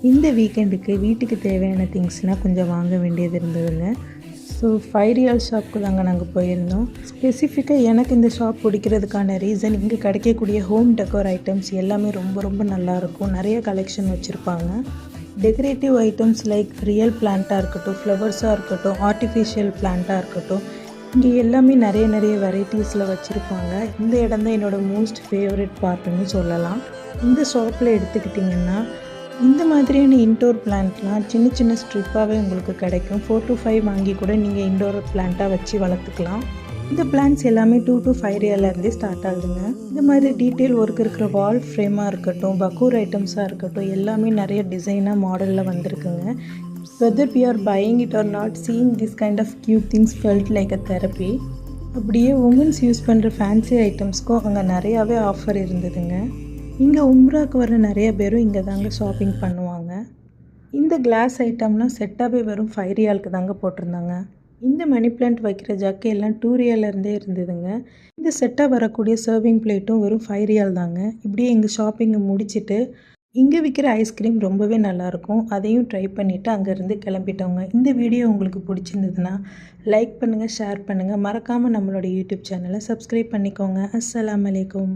இந்த வீக்கெண்டுக்கு வீட்டுக்கு தேவையான திங்ஸ்லாம் கொஞ்சம் வாங்க வேண்டியது இருந்ததுங்க. ஸோ 5 ரியல் ஷாப்புக்கு தாங்க நாங்கள் போயிருந்தோம். ஸ்பெசிஃபிக்காக எனக்கு இந்த ஷாப் பிடிக்கிறதுக்கான ரீசன் இங்கே கிடைக்கக்கூடிய ஹோம் டெக்கோர் ஐட்டம்ஸ் எல்லாமே ரொம்ப ரொம்ப நல்லாயிருக்கும். நிறைய கலெக்ஷன் வச்சுருப்பாங்க. டெக்கரேட்டிவ் ஐட்டம்ஸ் லைக் ரியல் பிளான்ட்டாக இருக்கட்டும், ஃப்ளவர்ஸாக இருக்கட்டும், ஆர்டிஃபிஷியல் பிளான்ட்டாக இருக்கட்டும், இங்கே எல்லாமே நிறைய வெரைட்டிஸில் வச்சுருப்பாங்க. இந்த இடம் தான் என்னோடய மோஸ்ட் ஃபேவரட் பார்ட்டுன்னு சொல்லலாம். இந்த ஷாப்பில் எடுத்துக்கிட்டிங்கன்னா இந்த மாதிரியான இன்டோர் பிளான்ட்லாம் சின்ன ஸ்ட்ரிப்பாகவே உங்களுக்கு கிடைக்கும். 4 to 5 வாங்கி கூட நீங்கள் இன்டோர் பிளான்ட்டாக வச்சு வளர்த்துக்கலாம். இந்த பிளான்ட்ஸ் எல்லாமே 2 to 5 ரியல்லேருந்தே ஸ்டார்ட் ஆகுதுங்க. இந்த மாதிரி டீட்டெயில் ஒர்க் இருக்கிற வால் ஃப்ரேமாக இருக்கட்டும், பக்கூர் ஐட்டம்ஸாக இருக்கட்டும், எல்லாமே நிறைய டிசைனாக மாடலில் வந்திருக்குங்க. Whether we are buying it or not, seeing this kind of cute things felt like a therapy. அப்படியே உமன்ஸ் யூஸ் பண்ணுற ஃபேன்சி ஐட்டம்ஸ்க்கும் அங்கே நிறையாவே ஆஃபர் இருந்ததுங்க. இங்கே உம்ராவுக்கு வர நிறைய பேரும் இங்கே தாங்க ஷாப்பிங் பண்ணுவாங்க. இந்த கிளாஸ் ஐட்டம்லாம் செட்டாகவே வெறும் 5 ரியாலுக்கு தாங்க போட்டிருந்தாங்க. இந்த மணி பிளான்ட் வைக்கிற ஜக்கு எல்லாம் 2 ரியாலேருந்தே இருந்ததுங்க. இந்த செட்டாக வரக்கூடிய சர்விங் பிளேட்டும் வெறும் 5 ரியால் தாங்க. இப்படியே எங்கள் ஷாப்பிங்கை முடிச்சுட்டு இங்கே விற்கிற ஐஸ்கிரீம் ரொம்பவே நல்லாயிருக்கும். அதையும் ட்ரை பண்ணிவிட்டு அங்கேருந்து கிளம்பிட்டோங்க. இந்த வீடியோ உங்களுக்கு பிடிச்சிருந்ததுன்னா லைக் பண்ணுங்கள், ஷேர் பண்ணுங்கள். மறக்காமல் நம்மளோட யூடியூப் சேனலை சப்ஸ்கிரைப் பண்ணிக்கோங்க. அஸ்ஸலாமு அலைக்கும்.